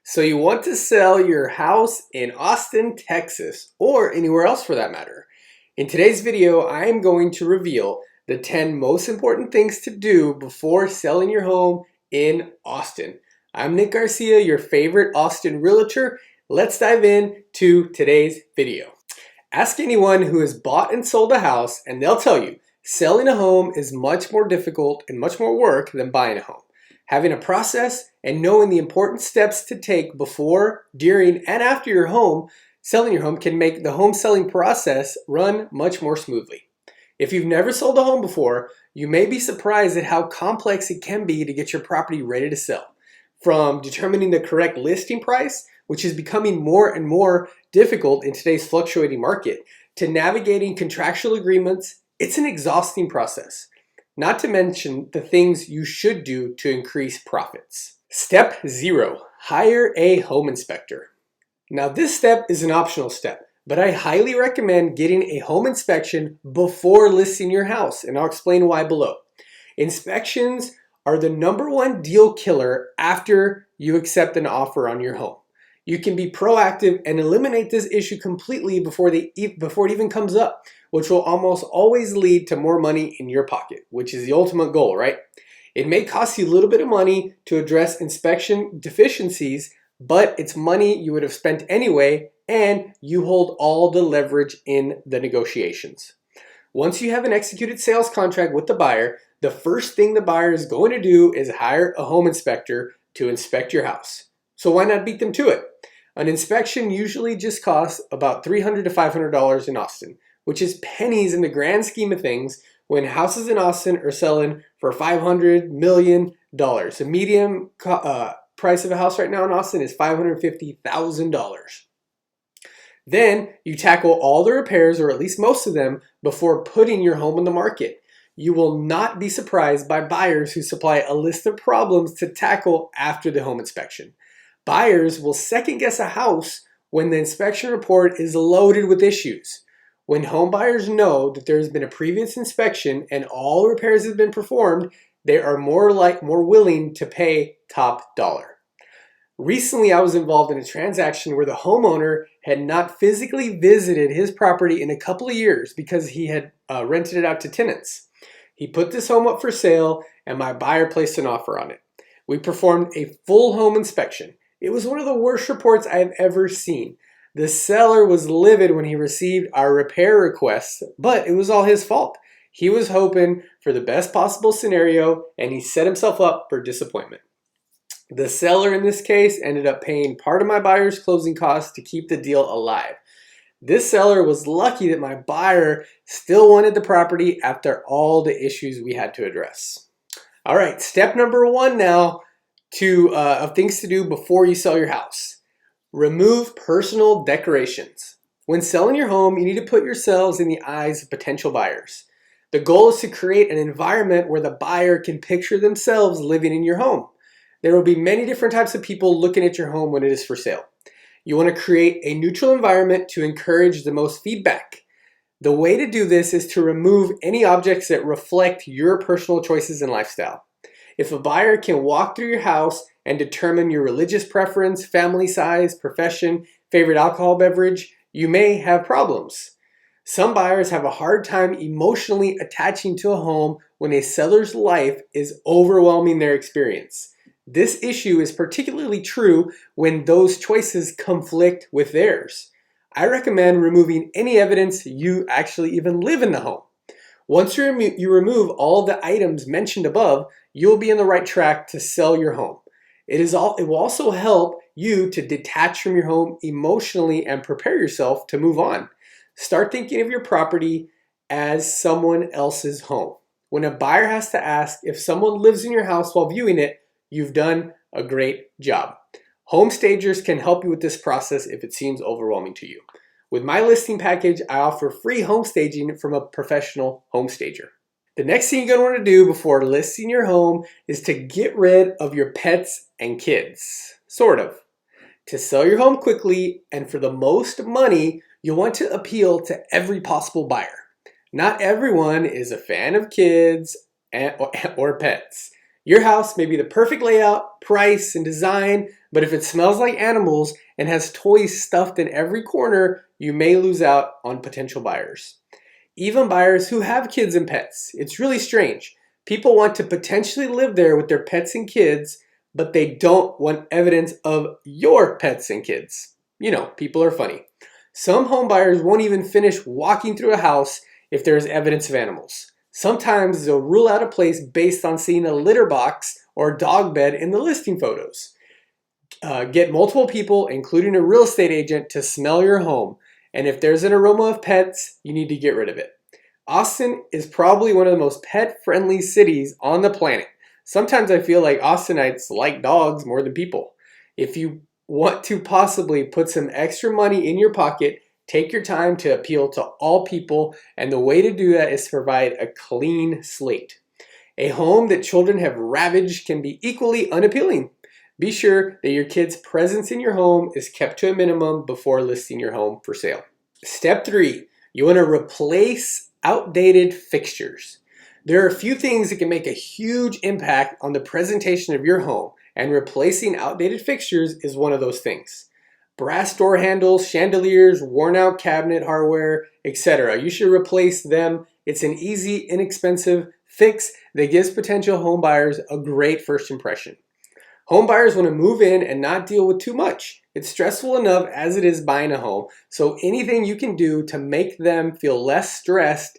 So you want to sell your house in Austin, Texas, or anywhere else for that matter. In today's video, I am going to reveal the 10 most important things to do before selling your home in Austin. I'm Nick Garcia, your favorite Austin realtor. Let's dive into today's video. Ask anyone who has bought and sold a house and they'll tell you selling a home is much more difficult and much more work than buying a home. Having a process and knowing the important steps to take before, during, and after selling your home can make the home selling process run much more smoothly. If you've never sold a home before, you may be surprised at how complex it can be to get your property ready to sell. From determining the correct listing price, which is becoming more and more difficult in today's fluctuating market, to navigating contractual agreements, it's an exhausting process. Not to mention the things you should do to increase profits. Step 0, hire a home inspector. Now this step is an optional step, but I highly recommend getting a home inspection before listing your house, and I'll explain why below. Inspections are the #1 deal killer after you accept an offer on your home. You can be proactive and eliminate this issue completely before it even comes up, which will almost always lead to more money in your pocket, which is the ultimate goal, right? It may cost you a little bit of money to address inspection deficiencies, but it's money you would have spent anyway, and you hold all the leverage in the negotiations. Once you have an executed sales contract with the buyer, the first thing the buyer is going to do is hire a home inspector to inspect your house. So why not beat them to it? An inspection usually just costs about $300 to $500 in Austin, which is pennies in the grand scheme of things when houses in Austin are selling for $500 million. The median price of a house right now in Austin is $550,000. Then you tackle all the repairs, or at least most of them, before putting your home on the market. You will not be surprised by buyers who supply a list of problems to tackle after the home inspection. Buyers will second guess a house when the inspection report is loaded with issues. When home buyers know that there has been a previous inspection and all repairs have been performed, they are more willing to pay top dollar. Recently, I was involved in a transaction where the homeowner had not physically visited his property in a couple of years because he had rented it out to tenants. He put this home up for sale and my buyer placed an offer on it. We performed a full home inspection. It was one of the worst reports I have ever seen. The seller was livid when he received our repair requests, but it was all his fault. He was hoping for the best possible scenario and he set himself up for disappointment. The seller in this case ended up paying part of my buyer's closing costs to keep the deal alive. This seller was lucky that my buyer still wanted the property after all the issues we had to address. All right, step #1 now of things to do before you sell your house. Remove personal decorations. When selling your home, you need to put yourselves in the eyes of potential buyers. The goal is to create an environment where the buyer can picture themselves living in your home. There will be many different types of people looking at your home when it is for sale. You want to create a neutral environment to encourage the most feedback. The way to do this is to remove any objects that reflect your personal choices and lifestyle. If a buyer can walk through your house and determine your religious preference, family size, profession, favorite alcohol beverage, you may have problems. Some buyers have a hard time emotionally attaching to a home when a seller's life is overwhelming their experience. This issue is particularly true when those choices conflict with theirs. I recommend removing any evidence you actually even live in the home. Once you remove all the items mentioned above, you'll be on the right track to sell your home. It will also help you to detach from your home emotionally and prepare yourself to move on. Start thinking of your property as someone else's home. When a buyer has to ask if someone lives in your house while viewing it, you've done a great job. Home stagers can help you with this process if it seems overwhelming to you. With my listing package, I offer free home staging from a professional home stager. The next thing you're going to want to do before listing your home is to get rid of your pets and kids. Sort of. To sell your home quickly and for the most money, you'll want to appeal to every possible buyer. Not everyone is a fan of kids or pets. Your house may be the perfect layout, price, and design, But if it smells like animals and has toys stuffed in every corner, you may lose out on potential buyers. Even buyers who have kids and pets. It's really strange. People want to potentially live there with their pets and kids, but they don't want evidence of your pets and kids. You know, people are funny. Some home buyers won't even finish walking through a house if there is evidence of animals. Sometimes they'll rule out a place based on seeing a litter box or dog bed in the listing photos. Get multiple people, including a real estate agent, to smell your home. And if there's an aroma of pets, you need to get rid of it. Austin is probably one of the most pet-friendly cities on the planet. Sometimes I feel like Austinites like dogs more than people. If you want to possibly put some extra money in your pocket, take your time to appeal to all people, and the way to do that is to provide a clean slate. A home that children have ravaged can be equally unappealing. Be sure that your kid's presence in your home is kept to a minimum before listing your home for sale. Step 3, you want to replace outdated fixtures. There are a few things that can make a huge impact on the presentation of your home, and replacing outdated fixtures is one of those things. Brass door handles, chandeliers, worn out cabinet hardware, etc. You should replace them. It's an easy, inexpensive fix that gives potential home buyers a great first impression. Home buyers want to move in and not deal with too much. It's stressful enough as it is buying a home, so anything you can do to make them feel less stressed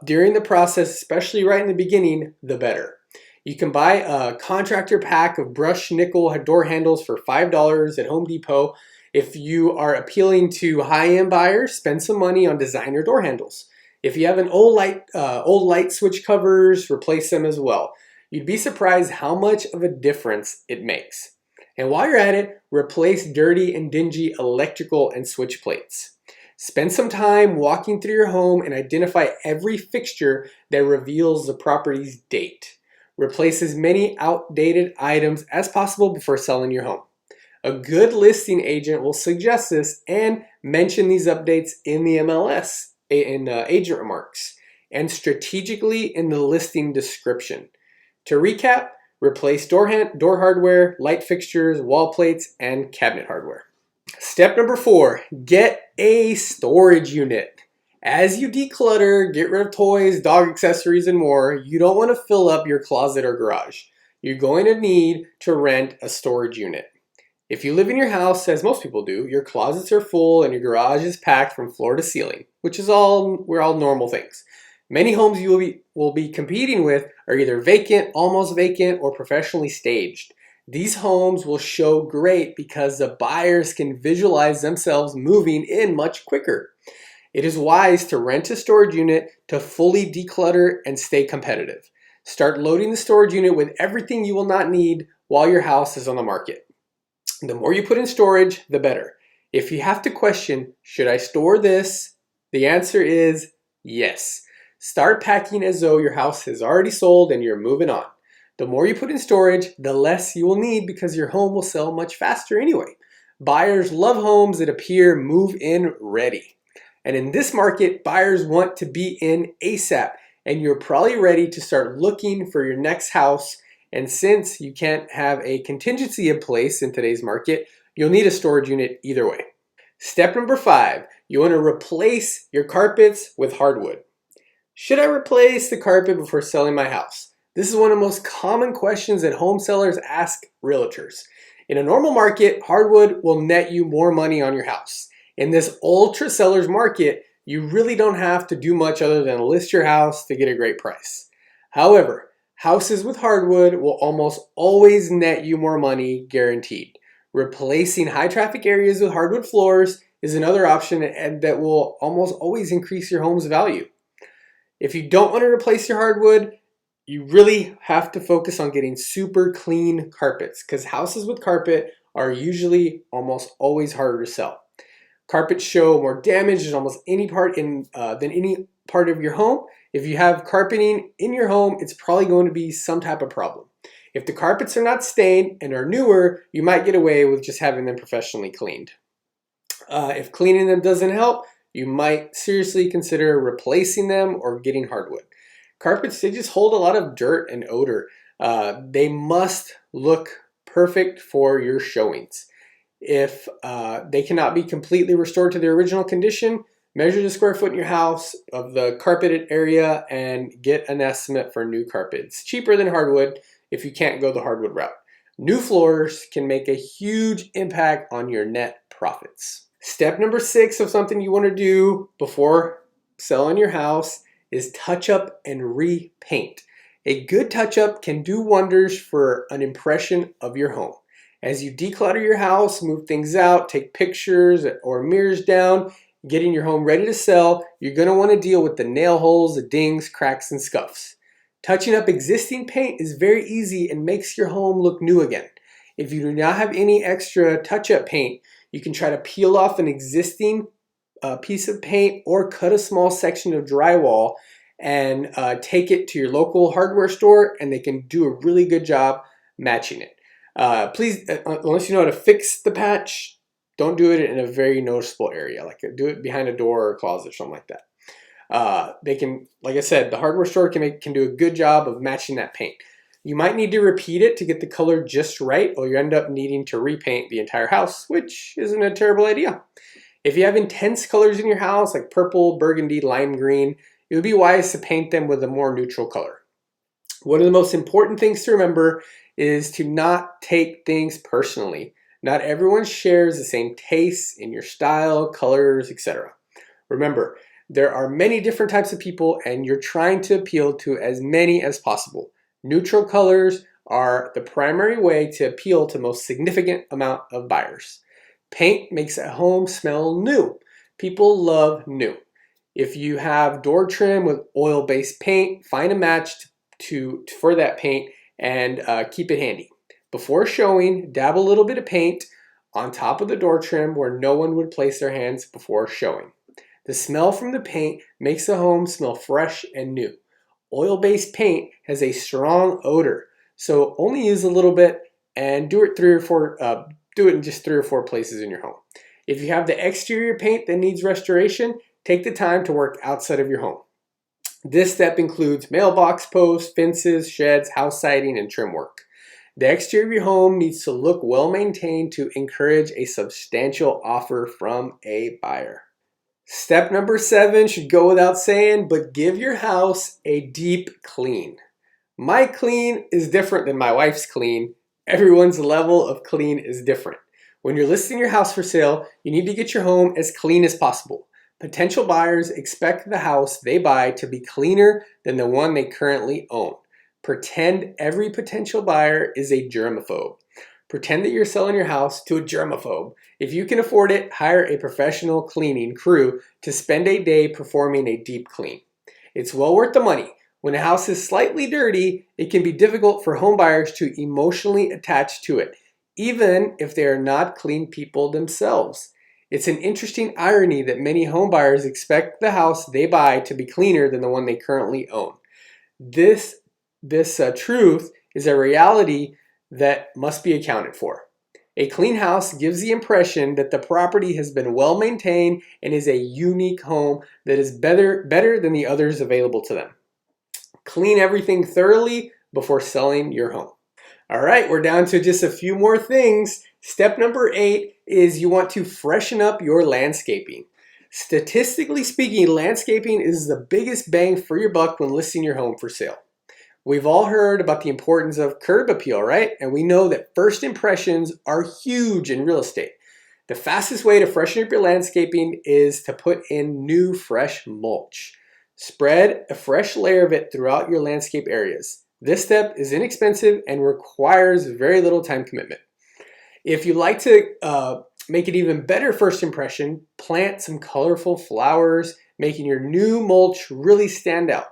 during the process, especially right in the beginning, the better. You can buy a contractor pack of brushed nickel door handles for $5 at Home Depot. If you are appealing to high-end buyers, spend some money on designer door handles. If you have an old light switch covers, replace them as well. You'd be surprised how much of a difference it makes. And while you're at it, replace dirty and dingy electrical and switch plates. Spend some time walking through your home and identify every fixture that reveals the property's date. Replace as many outdated items as possible before selling your home. A good listing agent will suggest this and mention these updates in the MLS, in agent remarks, and strategically in the listing description. To recap, replace door hardware, light fixtures, wall plates, and cabinet hardware. Step number 4, get a storage unit. As you declutter, get rid of toys, dog accessories, and more, you don't want to fill up your closet or garage. You're going to need to rent a storage unit. If you live in your house, as most people do, your closets are full and your garage is packed from floor to ceiling, which is all normal things. Many homes you will be competing with are either vacant, almost vacant, or professionally staged. These homes will show great because the buyers can visualize themselves moving in much quicker. It is wise to rent a storage unit to fully declutter and stay competitive. Start loading the storage unit with everything you will not need while your house is on the market. The more you put in storage, the better. If you have to question, should I store this? The answer is yes. Start packing as though your house has already sold and you're moving on. The more you put in storage, the less you will need because your home will sell much faster anyway. Buyers love homes that appear move-in ready. And in this market, buyers want to be in ASAP, and you're probably ready to start looking for your next house. And since you can't have a contingency in place in today's market, you'll need a storage unit either way. Step number 5, you want to replace your carpets with hardwood. Should I replace the carpet before selling my house? This is one of the most common questions that home sellers ask realtors. In a normal market, hardwood will net you more money on your house. In this ultra seller's market, you really don't have to do much other than list your house to get a great price. However, houses with hardwood will almost always net you more money, guaranteed. Replacing high traffic areas with hardwood floors is another option, and that will almost always increase your home's value. If you don't want to replace your hardwood, you really have to focus on getting super clean carpets, because houses with carpet are usually almost always harder to sell. Carpets show more damage than almost any part of your home. If you have carpeting in your home, it's probably going to be some type of problem. If the carpets are not stained and are newer, you might get away with just having them professionally cleaned. If cleaning them doesn't help, you might seriously consider replacing them or getting hardwood. Carpets, they just hold a lot of dirt and odor. They must look perfect for your showings. If they cannot be completely restored to their original condition, measure the square foot in your house of the carpeted area and get an estimate for new carpet. It's cheaper than hardwood if you can't go the hardwood route. New floors can make a huge impact on your net profits. Step number 6 of something you want to do before selling your house is touch up and repaint. A good touch up can do wonders for an impression of your home. As you declutter your house, move things out, take pictures or mirrors down, getting your home ready to sell, you're going to want to deal with the nail holes, the dings, cracks, and scuffs. Touching up existing paint is very easy and makes your home look new again. If you do not have any extra touch-up paint, you can try to peel off an existing piece of paint or cut a small section of drywall and take it to your local hardware store, and they can do a really good job matching it. Please, unless you know how to fix the patch, don't do it in a very noticeable area. Like do it behind a door or a closet or something like that. They can, like I said, the hardware store can do a good job of matching that paint. You might need to repeat it to get the color just right, or you end up needing to repaint the entire house, which isn't a terrible idea. If you have intense colors in your house, like purple, burgundy, lime green, it would be wise to paint them with a more neutral color. One of the most important things to remember is to not take things personally. Not everyone shares the same tastes in your style, colors, etc. Remember, there are many different types of people and you're trying to appeal to as many as possible. Neutral colors are the primary way to appeal to the most significant amount of buyers. Paint makes a home smell new. People love new. If you have door trim with oil-based paint, find a match for that paint and keep it handy. Before showing, dab a little bit of paint on top of the door trim where no one would place their hands before showing. The smell from the paint makes the home smell fresh and new. Oil-based paint has a strong odor, so only use a little bit and do it in just 3 or 4 places in your home. If you have the exterior paint that needs restoration, take the time to work outside of your home. This step includes mailbox posts, fences, sheds, house siding, and trim work. The exterior of your home needs to look well maintained to encourage a substantial offer from a buyer. Step number 7 should go without saying, but give your house a deep clean. My clean is different than my wife's clean. Everyone's level of clean is different. When you're listing your house for sale, you need to get your home as clean as possible. Potential buyers expect the house they buy to be cleaner than the one they currently own. Pretend every potential buyer is a germaphobe. Pretend that you're selling your house to a germaphobe. If you can afford it, hire a professional cleaning crew to spend a day performing a deep clean. It's well worth the money. When a house is slightly dirty, it can be difficult for home buyers to emotionally attach to it, even if they are not clean people themselves. It's an interesting irony that many home buyers expect the house they buy to be cleaner than the one they currently own. This truth is a reality that must be accounted for. A clean house gives the impression that the property has been well maintained and is a unique home that is better than the others available to them. Clean everything thoroughly before selling your home. All right, we're down to just a few more things. Step number 8 is you want to freshen up your landscaping. Statistically speaking, landscaping is the biggest bang for your buck when listing your home for sale. We've all heard about the importance of curb appeal, right? And we know that first impressions are huge in real estate. The fastest way to freshen up your landscaping is to put in new fresh mulch. Spread a fresh layer of it throughout your landscape areas. This step is inexpensive and requires very little time commitment. If you'd like to make it even better first impression, plant some colorful flowers, making your new mulch really stand out.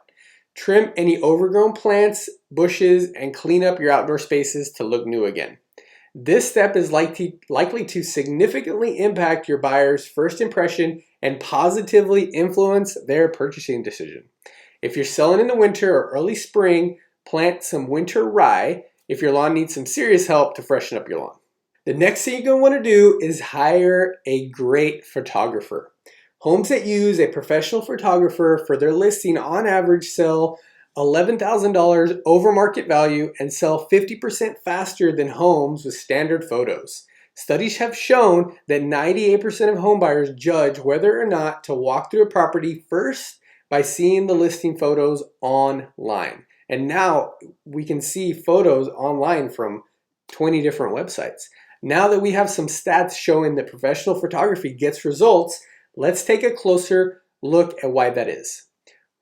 Trim any overgrown plants, bushes, and clean up your outdoor spaces to look new again. This step is likely to significantly impact your buyer's first impression and positively influence their purchasing decision. If you're selling in the winter or early spring, plant some winter rye if your lawn needs some serious help to freshen up your lawn. The next thing you're going to want to do is hire a great photographer. Homes that use a professional photographer for their listing on average sell $11,000 over market value and sell 50% faster than homes with standard photos. Studies have shown that 98% of home buyers judge whether or not to walk through a property first by seeing the listing photos online. And now we can see photos online from 20 different websites. Now that we have some stats showing that professional photography gets results, let's take a closer look at why that is.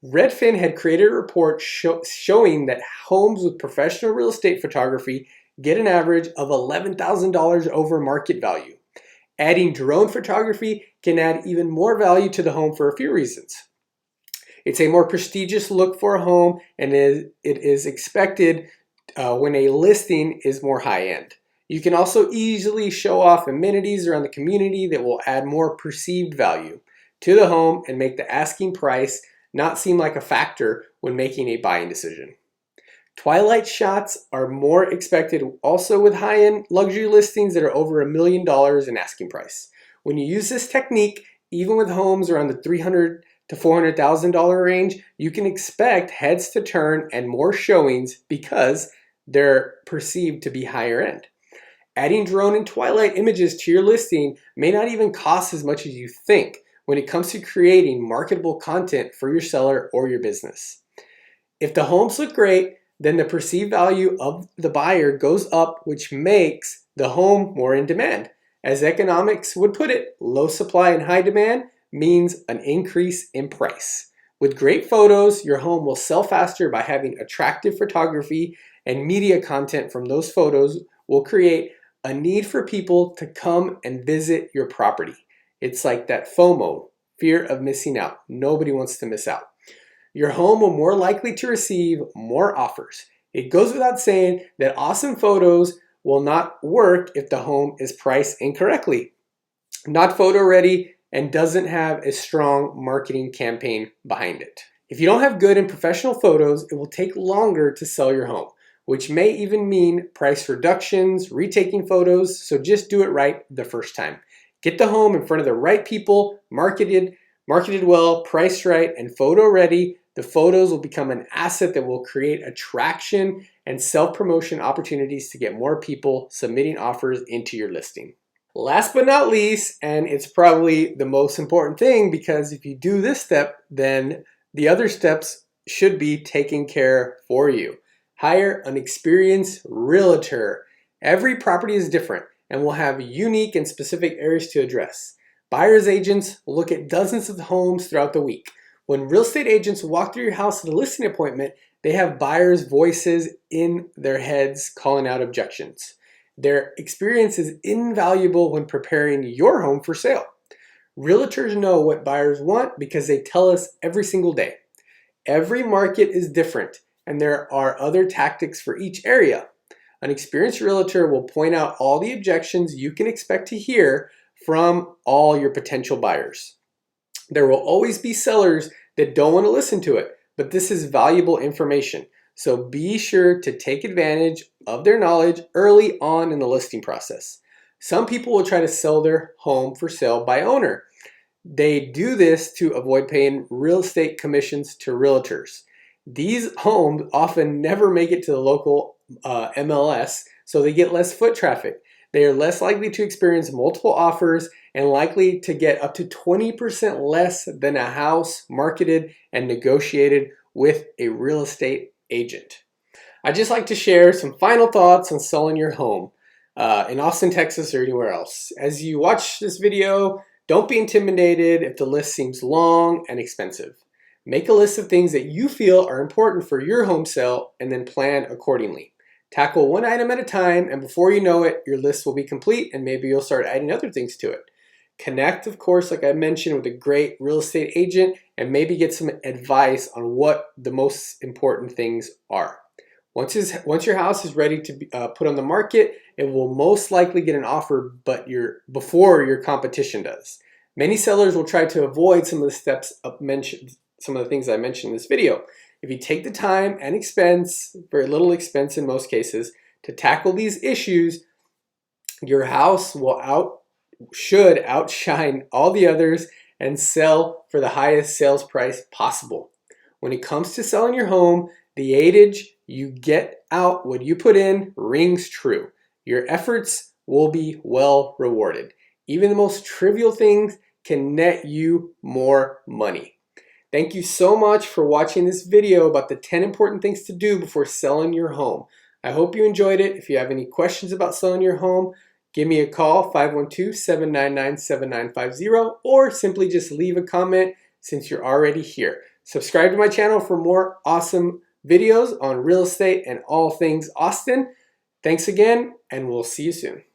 Redfin had created a report showing that homes with professional real estate photography get an average of $11,000 over market value. Adding drone photography can add even more value to the home for a few reasons. It's a more prestigious look for a home, and it is expected when a listing is more high-end. You can also easily show off amenities around the community that will add more perceived value to the home and make the asking price not seem like a factor when making a buying decision. Twilight shots are more expected also with high-end luxury listings that are over $1 million in asking price. When you use this technique, even with homes around the $300,000 to $400,000 range, you can expect heads to turn and more showings because they're perceived to be higher end. Adding drone and twilight images to your listing may not even cost as much as you think when it comes to creating marketable content for your seller or your business. If the homes look great, then the perceived value of the buyer goes up, which makes the home more in demand. As economics would put it, low supply and high demand means an increase in price. With great photos, your home will sell faster by having attractive photography, and media content from those photos will create a need for people to come and visit your property. It's like that FOMO, fear of missing out. Nobody wants to miss out. Your home will more likely to receive more offers. It goes without saying that awesome photos will not work if the home is priced incorrectly, not photo ready, and doesn't have a strong marketing campaign behind it. If you don't have good and professional photos, it will take longer to sell your home, which may even mean price reductions, retaking photos, so just do it right the first time. Get the home in front of the right people, marketed well, priced right, and photo ready. The photos will become an asset that will create attraction and self-promotion opportunities to get more people submitting offers into your listing. Last but not least, and it's probably the most important thing, because if you do this step, then the other steps should be taken care for you. Hire an experienced realtor. Every property is different and will have unique and specific areas to address. Buyer's agents look at dozens of homes throughout the week. When real estate agents walk through your house at a listing appointment, they have buyers' voices in their heads calling out objections. Their experience is invaluable when preparing your home for sale. Realtors know what buyers want because they tell us every single day. Every market is different, and there are other tactics for each area. An experienced realtor will point out all the objections you can expect to hear from all your potential buyers. There will always be sellers that don't want to listen to it, but this is valuable information. So be sure to take advantage of their knowledge early on in the listing process. Some people will try to sell their home for sale by owner. They do this to avoid paying real estate commissions to realtors. These homes often never make it to the local MLS, so they get less foot traffic. They are less likely to experience multiple offers and likely to get up to 20% less than a house marketed and negotiated with a real estate agent. I'd just like to share some final thoughts on selling your home in Austin, Texas, or anywhere else. As you watch this video, don't be intimidated if the list seems long and expensive. Make a list of things that you feel are important for your home sale and then plan accordingly. Tackle one item at a time, and before you know it, your list will be complete and maybe you'll start adding other things to it. Connect, of course, like I mentioned, with a great real estate agent and maybe get some advice on what the most important things are. Once your house is ready to be put on the market, it will most likely get an offer before your competition does. Many sellers will try to avoid some of the things I mentioned in this video. If you take the time and expense, very little expense in most cases, to tackle these issues, your house should outshine all the others and sell for the highest sales price possible. When it comes to selling your home, The adage, you get out what you put in, rings true. Your efforts will be well rewarded. Even the most trivial things can net you more money. Thank you so much for watching this video about the 10 important things to do before selling your home. I hope you enjoyed it. If you have any questions about selling your home, give me a call, 512-799-7950, or simply just leave a comment since you're already here. Subscribe to my channel for more awesome videos on real estate and all things Austin. Thanks again, and we'll see you soon.